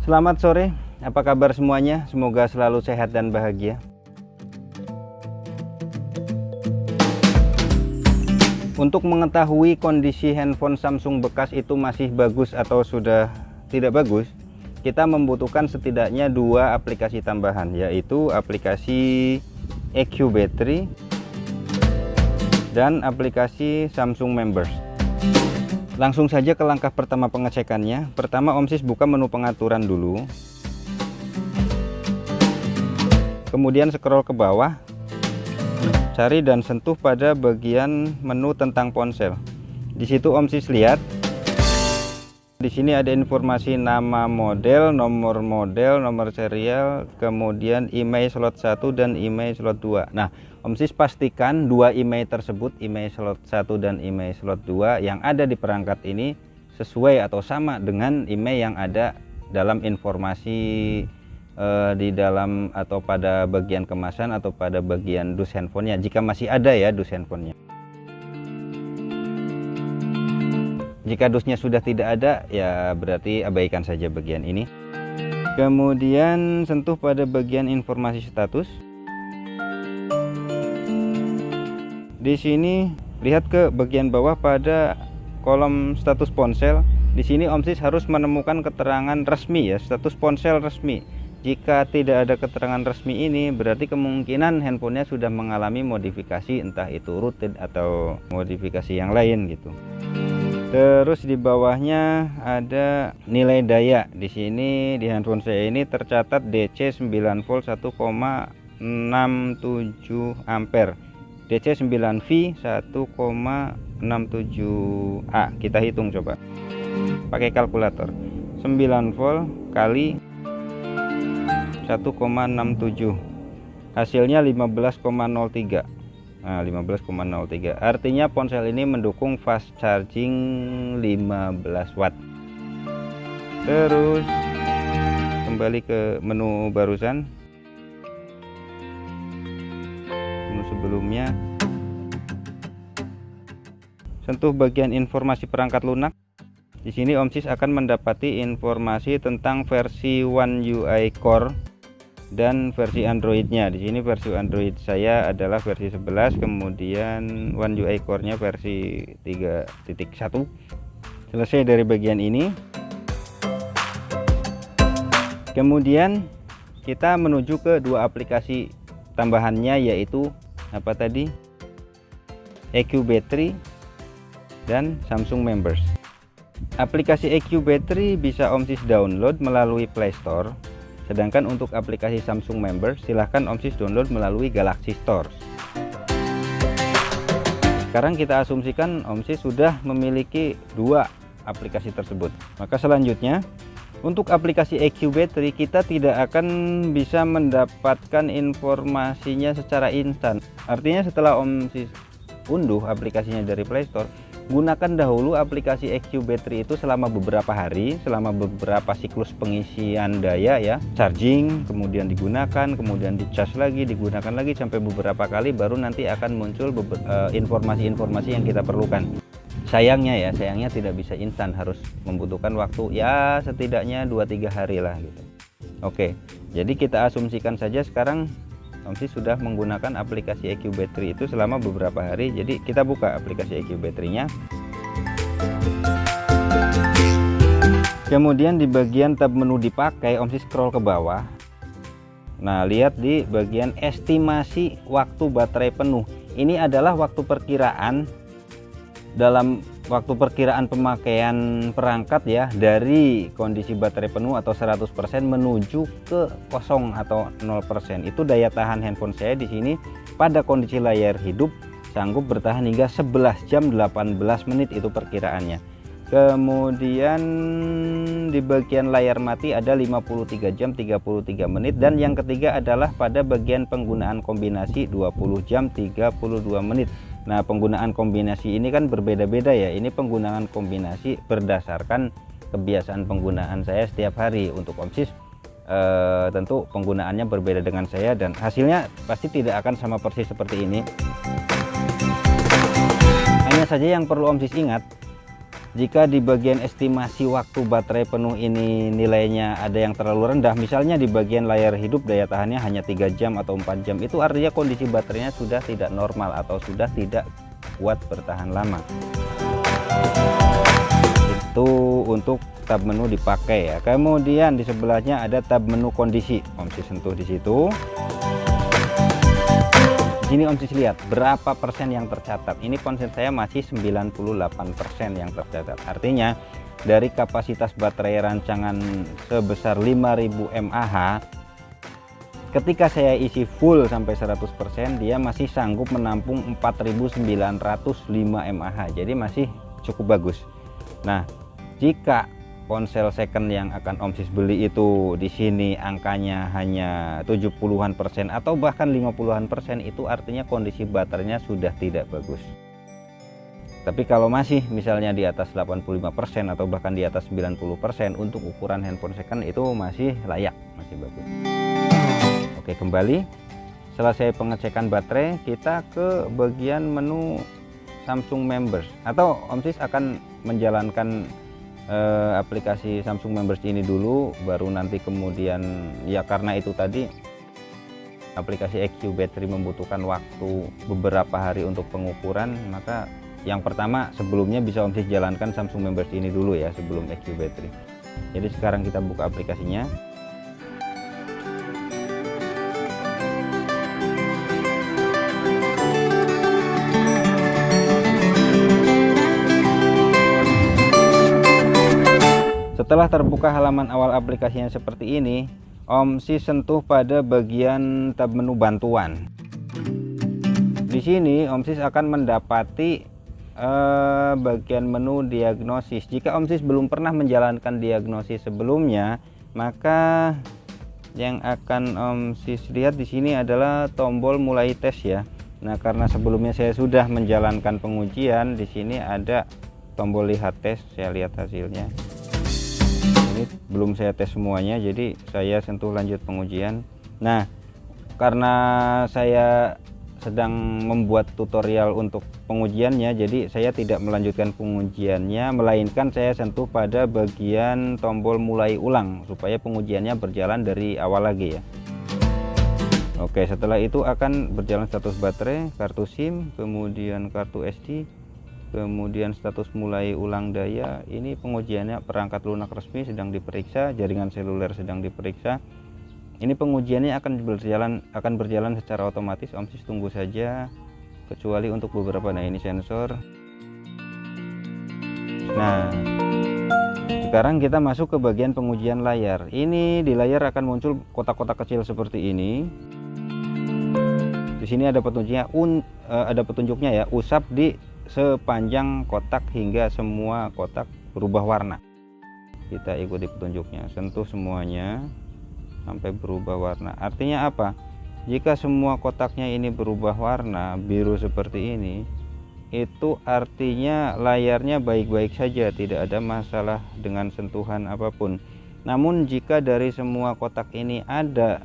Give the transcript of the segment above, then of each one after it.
Selamat sore, apa kabar semuanya? Semoga selalu sehat dan bahagia. Untuk mengetahui kondisi handphone Samsung bekas itu masih bagus atau sudah tidak bagus, kita membutuhkan setidaknya dua aplikasi tambahan, yaitu aplikasi EQ Battery dan aplikasi Samsung Members. Langsung saja ke langkah pertama pengecekannya. Pertama, Om Sis buka menu pengaturan dulu. Kemudian scroll ke bawah. Cari dan sentuh pada bagian menu tentang ponsel. Di situ Om Sis lihat. Di sini ada informasi nama model, nomor serial, kemudian IMEI slot 1 dan IMEI slot 2. Nah, Om Sis pastikan dua IMEI tersebut, IMEI slot 1 dan IMEI slot 2 yang ada di perangkat ini sesuai atau sama dengan IMEI yang ada dalam informasi di dalam atau pada bagian kemasan atau pada bagian dus handphonenya, jika masih ada ya dus handphonenya. Jika dusnya sudah tidak ada, ya berarti abaikan saja bagian ini. Kemudian sentuh pada bagian informasi status. Di sini lihat ke bagian bawah pada kolom status ponsel. Di sini Om Sis harus menemukan keterangan resmi ya, status ponsel resmi. Jika tidak ada keterangan resmi ini, berarti kemungkinan handphonenya sudah mengalami modifikasi, entah itu rutin atau modifikasi yang lain gitu. Terus di bawahnya ada nilai daya. Di sini di handphone saya ini tercatat DC 9 volt 1,67 ampere. DC 9V 1,67A. Kita hitung coba. Pakai kalkulator. 9 volt kali 1,67. Hasilnya 15,03. Nah, 15,03. Artinya ponsel ini mendukung fast charging 15 watt. Terus kembali ke menu barusan. Menu sebelumnya. Sentuh bagian informasi perangkat lunak. Di sini Om Sis akan mendapati informasi tentang versi One UI Core dan versi Androidnya. Di sini versi Android saya adalah versi 11, kemudian One UI Core-nya versi 3.1. Selesai dari bagian ini. Kemudian kita menuju ke dua aplikasi tambahannya, yaitu apa tadi? EQ Battery dan Samsung Members. Aplikasi EQ Battery bisa Om Sis download melalui Play Store. Sedangkan untuk aplikasi Samsung Members silahkan Om Sis download melalui Galaxy Store. Sekarang kita asumsikan Om Sis sudah memiliki dua aplikasi tersebut. Maka selanjutnya untuk aplikasi EQ Battery kita tidak akan bisa mendapatkan informasinya secara instan. Artinya setelah Om Sis unduh aplikasinya dari Play Store, gunakan dahulu aplikasi EQ Battery itu selama beberapa hari, selama beberapa siklus pengisian daya ya, charging, kemudian digunakan, kemudian dicas lagi, digunakan lagi sampai beberapa kali, baru nanti akan muncul informasi-informasi yang kita perlukan. Sayangnya tidak bisa instan, harus membutuhkan waktu ya setidaknya 2-3 hari lah gitu. Oke, jadi kita asumsikan saja sekarang Om Sis sudah menggunakan aplikasi EQ Battery itu selama beberapa hari. Jadi kita buka aplikasi EQ Battery-nya. Kemudian di bagian tab menu dipakai, Om Sis scroll ke bawah. Nah, lihat di bagian estimasi waktu baterai penuh. Ini adalah waktu perkiraan dalam waktu perkiraan pemakaian perangkat ya, dari kondisi baterai penuh atau 100% menuju ke kosong atau 0%. Itu daya tahan handphone saya di sini pada kondisi layar hidup sanggup bertahan hingga 11 jam 18 menit itu perkiraannya. Kemudian di bagian layar mati ada 53 jam 33 menit, dan yang ketiga adalah pada bagian penggunaan kombinasi 20 jam 32 menit. Nah, penggunaan kombinasi ini kan berbeda-beda ya. Ini penggunaan kombinasi berdasarkan kebiasaan penggunaan saya setiap hari. Untuk Om Sis tentu penggunaannya berbeda dengan saya, dan hasilnya pasti tidak akan sama persis seperti ini. Hanya saja yang perlu Om Sis ingat, jika di bagian estimasi waktu baterai penuh ini nilainya ada yang terlalu rendah, misalnya di bagian layar hidup daya tahannya hanya 3 jam atau 4 jam, itu artinya kondisi baterainya sudah tidak normal atau sudah tidak kuat bertahan lama. Itu untuk tab menu dipakai ya. Kemudian di sebelahnya ada tab menu kondisi. Om Sis sentuh di situ. Sini Om Sis lihat berapa persen yang tercatat. Ini ponsel saya masih 98% yang tercatat. Artinya dari kapasitas baterai rancangan sebesar 5000 mAh, ketika saya isi full sampai 100%, dia masih sanggup menampung 4905 mAh. Jadi masih cukup bagus. Nah, jika ponsel second yang akan Om Sis beli itu di sini angkanya hanya 70-an% atau bahkan 50-an%, itu artinya kondisi baterainya sudah tidak bagus. Tapi kalau masih misalnya di atas 85% atau bahkan di atas 90% untuk ukuran handphone second, itu masih layak, masih bagus. Oke, kembali selesai pengecekan baterai, kita ke bagian menu Samsung Members, atau Om Sis akan menjalankan aplikasi Samsung Members ini dulu, baru nanti kemudian ya, karena itu tadi aplikasi EQ Battery membutuhkan waktu beberapa hari untuk pengukuran, maka yang pertama sebelumnya bisa Om Sis jalankan Samsung Members ini dulu ya sebelum EQ Battery. Jadi sekarang kita buka aplikasinya. Setelah terbuka halaman awal aplikasinya seperti ini, Om Sis sentuh pada bagian tab menu bantuan. Di sini Om Sis akan mendapati bagian menu diagnosis. Jika Om Sis belum pernah menjalankan diagnosis sebelumnya, maka yang akan Om Sis lihat di sini adalah tombol mulai tes ya. Nah, karena sebelumnya saya sudah menjalankan pengujian, di sini ada tombol lihat tes, saya lihat hasilnya. Ini belum saya tes semuanya, jadi saya sentuh lanjut pengujian. Nah, karena saya sedang membuat tutorial untuk pengujiannya, jadi saya tidak melanjutkan pengujiannya, melainkan saya sentuh pada bagian tombol mulai ulang supaya pengujiannya berjalan dari awal lagi ya. Oke, setelah itu akan berjalan status baterai, kartu SIM, kemudian kartu SD, kemudian status mulai ulang daya. Ini pengujiannya perangkat lunak resmi sedang diperiksa, jaringan seluler sedang diperiksa. Ini pengujiannya akan berjalan secara otomatis. Om Sis tunggu saja, kecuali untuk beberapa. Nah, ini sensor. Nah, sekarang kita masuk ke bagian pengujian layar. Ini di layar akan muncul kotak-kotak kecil seperti ini. Di sini ada petunjuknya ya, usap di sepanjang kotak hingga semua kotak berubah warna. Kita ikuti petunjuknya, sentuh semuanya sampai berubah warna. Artinya apa? Jika semua kotaknya ini berubah warna biru seperti ini, itu artinya layarnya baik-baik saja, tidak ada masalah dengan sentuhan apapun. Namun jika dari semua kotak ini ada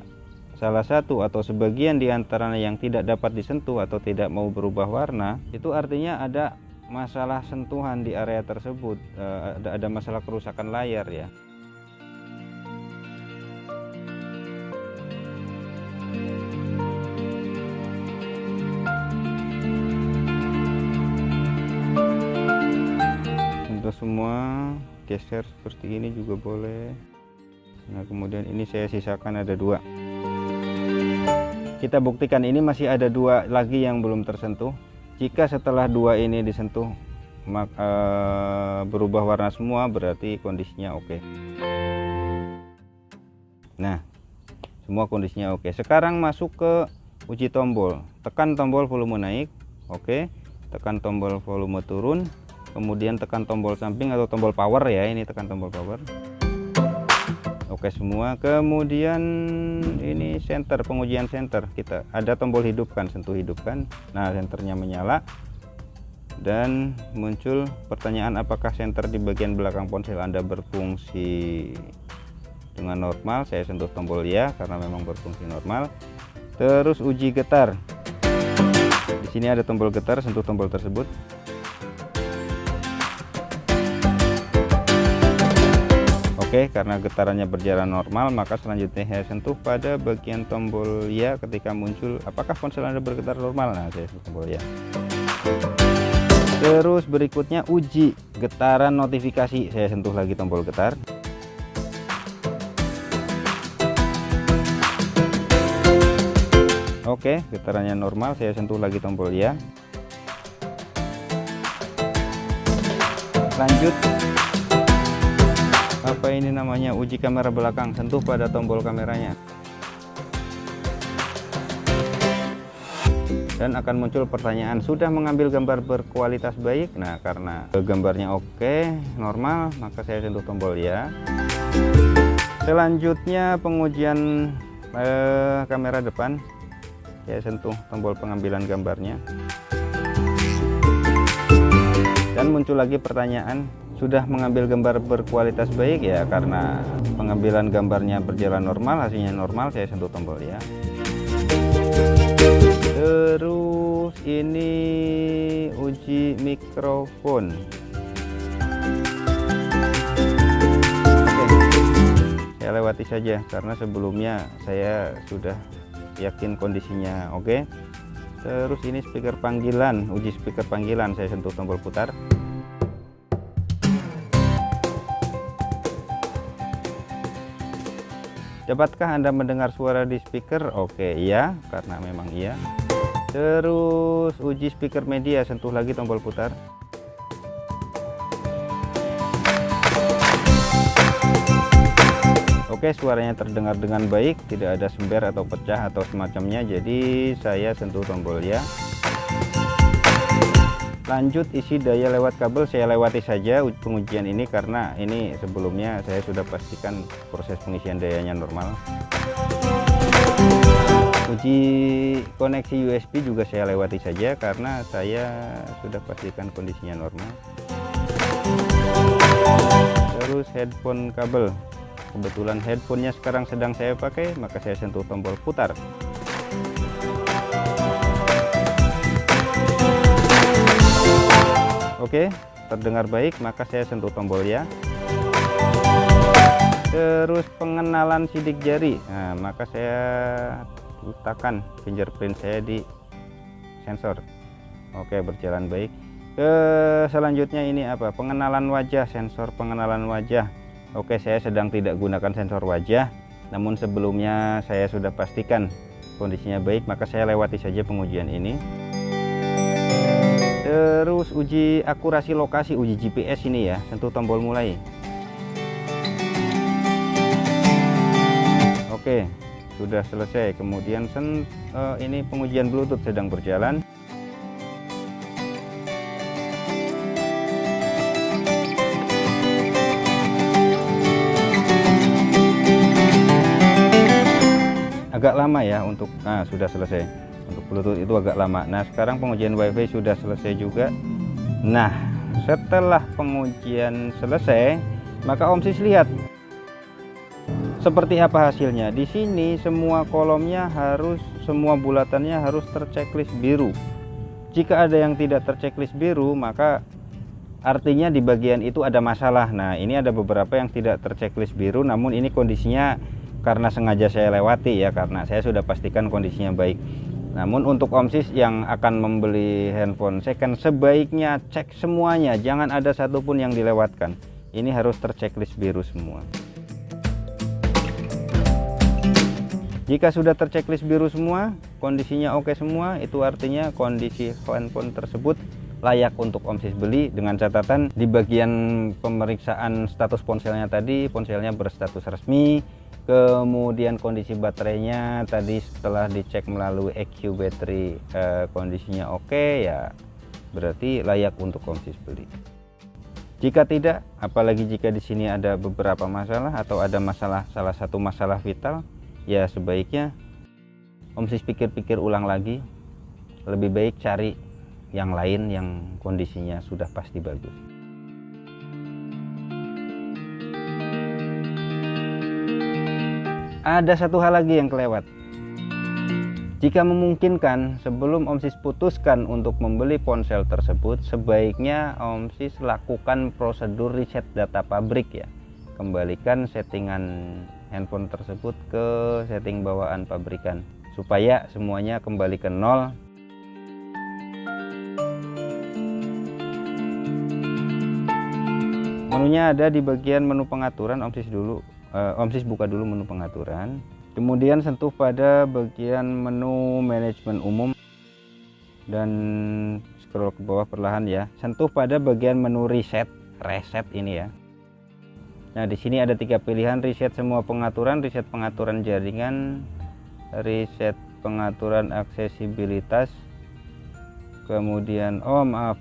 salah satu atau sebagian di antaranya yang tidak dapat disentuh atau tidak mau berubah warna, itu artinya ada masalah sentuhan di area tersebut, ada masalah kerusakan layar ya. Untuk semua geser seperti ini juga boleh. Nah, kemudian ini saya sisakan ada 2. Kita buktikan ini masih ada 2 lagi yang belum tersentuh. Jika setelah 2 ini disentuh berubah warna semua, berarti kondisinya oke. Nah, semua kondisinya oke. Sekarang masuk ke uji tombol. Tekan tombol volume naik, oke. Tekan tombol volume turun, kemudian tekan tombol samping atau tombol power ya. Ini tekan tombol power. Oke semua. Kemudian ini senter, pengujian senter. Kita ada tombol hidupkan, sentuh hidupkan. Nah, senternya menyala dan muncul pertanyaan apakah senter di bagian belakang ponsel Anda berfungsi dengan normal. Saya sentuh tombol ya karena memang berfungsi normal. Terus uji getar. Di sini ada tombol getar, sentuh tombol tersebut. Oke, karena getarannya berjalan normal, maka selanjutnya saya sentuh pada bagian tombol ya ketika muncul apakah ponsel Anda bergetar normal. Nah, saya sentuh tombol ya. Terus berikutnya uji getaran notifikasi, saya sentuh lagi tombol getar. Oke, getarannya normal, saya sentuh lagi tombol ya. Lanjut, apa ini namanya, uji kamera belakang, sentuh pada tombol kameranya. Dan akan muncul pertanyaan, sudah mengambil gambar berkualitas baik? Nah, karena gambarnya oke, normal, maka saya sentuh tombol ya. Selanjutnya pengujian kamera depan, saya sentuh tombol pengambilan gambarnya. Dan muncul lagi pertanyaan, sudah mengambil gambar berkualitas baik? Ya, karena pengambilan gambarnya berjalan normal, hasilnya normal, saya sentuh tombol ya. Terus ini uji mikrofon. Oke, saya lewati saja karena sebelumnya saya sudah yakin kondisinya oke. Terus ini speaker panggilan, uji speaker panggilan, saya sentuh tombol putar. Dapatkah Anda mendengar suara di speaker? Oke, iya, karena memang iya. Terus uji speaker media, sentuh lagi tombol putar. Oke, suaranya terdengar dengan baik, tidak ada sember atau pecah atau semacamnya, jadi saya sentuh tombol ya. Lanjut, isi daya lewat kabel, saya lewati saja pengujian ini karena ini sebelumnya saya sudah pastikan proses pengisian dayanya normal. Uji koneksi USB juga saya lewati saja karena saya sudah pastikan kondisinya normal. Terus headphone kabel, kebetulan headphonenya sekarang sedang saya pakai, maka saya sentuh tombol putar. Oke, terdengar baik, maka saya sentuh tombol ya. Terus pengenalan sidik jari, nah, maka saya letakkan fingerprint saya di sensor. Oke, berjalan baik. Selanjutnya ini apa? Pengenalan wajah, sensor pengenalan wajah. Oke, saya sedang tidak gunakan sensor wajah, namun sebelumnya saya sudah pastikan kondisinya baik, maka saya lewati saja pengujian ini. Terus uji akurasi lokasi, uji GPS ini ya, sentuh tombol mulai. Oke, sudah selesai. Kemudian ini pengujian Bluetooth sedang berjalan. Agak lama ya untuk, nah sudah selesai untuk Bluetooth itu agak lama. Nah, sekarang pengujian WiFi sudah selesai juga. Nah, setelah pengujian selesai, maka Om Sis lihat seperti apa hasilnya. Di sini semua kolomnya harus, semua bulatannya harus terchecklist biru. Jika ada yang tidak terchecklist biru, maka artinya di bagian itu ada masalah. Nah, ini ada beberapa yang tidak terchecklist biru, namun ini kondisinya karena sengaja saya lewati ya, karena saya sudah pastikan kondisinya baik. Namun untuk Om Sis yang akan membeli handphone second, sebaiknya cek semuanya, jangan ada satupun yang dilewatkan. Ini harus terchecklist biru semua. Jika sudah terchecklist biru semua, kondisinya oke semua, itu artinya kondisi handphone tersebut layak untuk Om Sis beli, dengan catatan di bagian pemeriksaan status ponselnya tadi, ponselnya berstatus resmi. Kemudian kondisi baterainya tadi setelah dicek melalui EQ battery kondisinya oke ya, berarti layak untuk Om Sis beli. Jika tidak, apalagi jika di sini ada beberapa masalah atau ada masalah, salah satu masalah vital, ya sebaiknya Om Sis pikir-pikir ulang lagi, lebih baik cari yang lain yang kondisinya sudah pasti bagus. Ada satu hal lagi yang kelewat. Jika memungkinkan, sebelum Om Sis putuskan untuk membeli ponsel tersebut, sebaiknya Om Sis lakukan prosedur reset data pabrik ya. kembalikan settingan handphone tersebut ke setting bawaan pabrikan supaya semuanya kembali ke nol. Menunya ada di bagian menu pengaturan. Om Sis buka dulu menu pengaturan, kemudian sentuh pada bagian menu manajemen umum dan scroll ke bawah perlahan ya. Sentuh pada bagian menu reset ini ya. Nah, di sini ada 3 pilihan: reset semua pengaturan, reset pengaturan jaringan, reset pengaturan aksesibilitas. Kemudian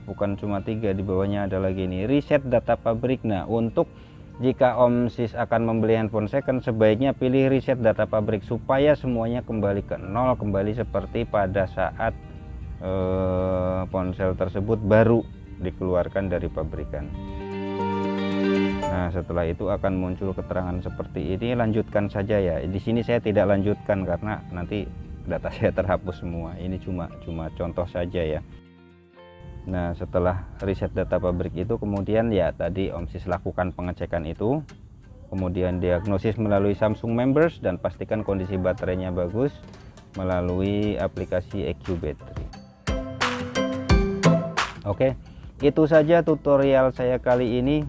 bukan cuma 3, di bawahnya ada lagi nih, reset data pabrik. Nah, untuk jika Om Sis akan membeli handphone second, sebaiknya pilih reset data pabrik supaya semuanya kembali ke nol, kembali seperti pada saat ponsel tersebut baru dikeluarkan dari pabrikan. Nah, setelah itu akan muncul keterangan seperti ini. Lanjutkan saja ya. Di sini saya tidak lanjutkan karena nanti data saya terhapus semua. Ini cuma contoh saja ya. Nah, setelah reset data pabrik itu, kemudian ya tadi Om Sis lakukan pengecekan itu, kemudian diagnosis melalui Samsung Members dan pastikan kondisi baterainya bagus melalui aplikasi EQ Battery. Oke, itu saja tutorial saya kali ini.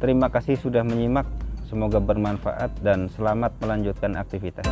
Terima kasih sudah menyimak, semoga bermanfaat dan selamat melanjutkan aktivitas.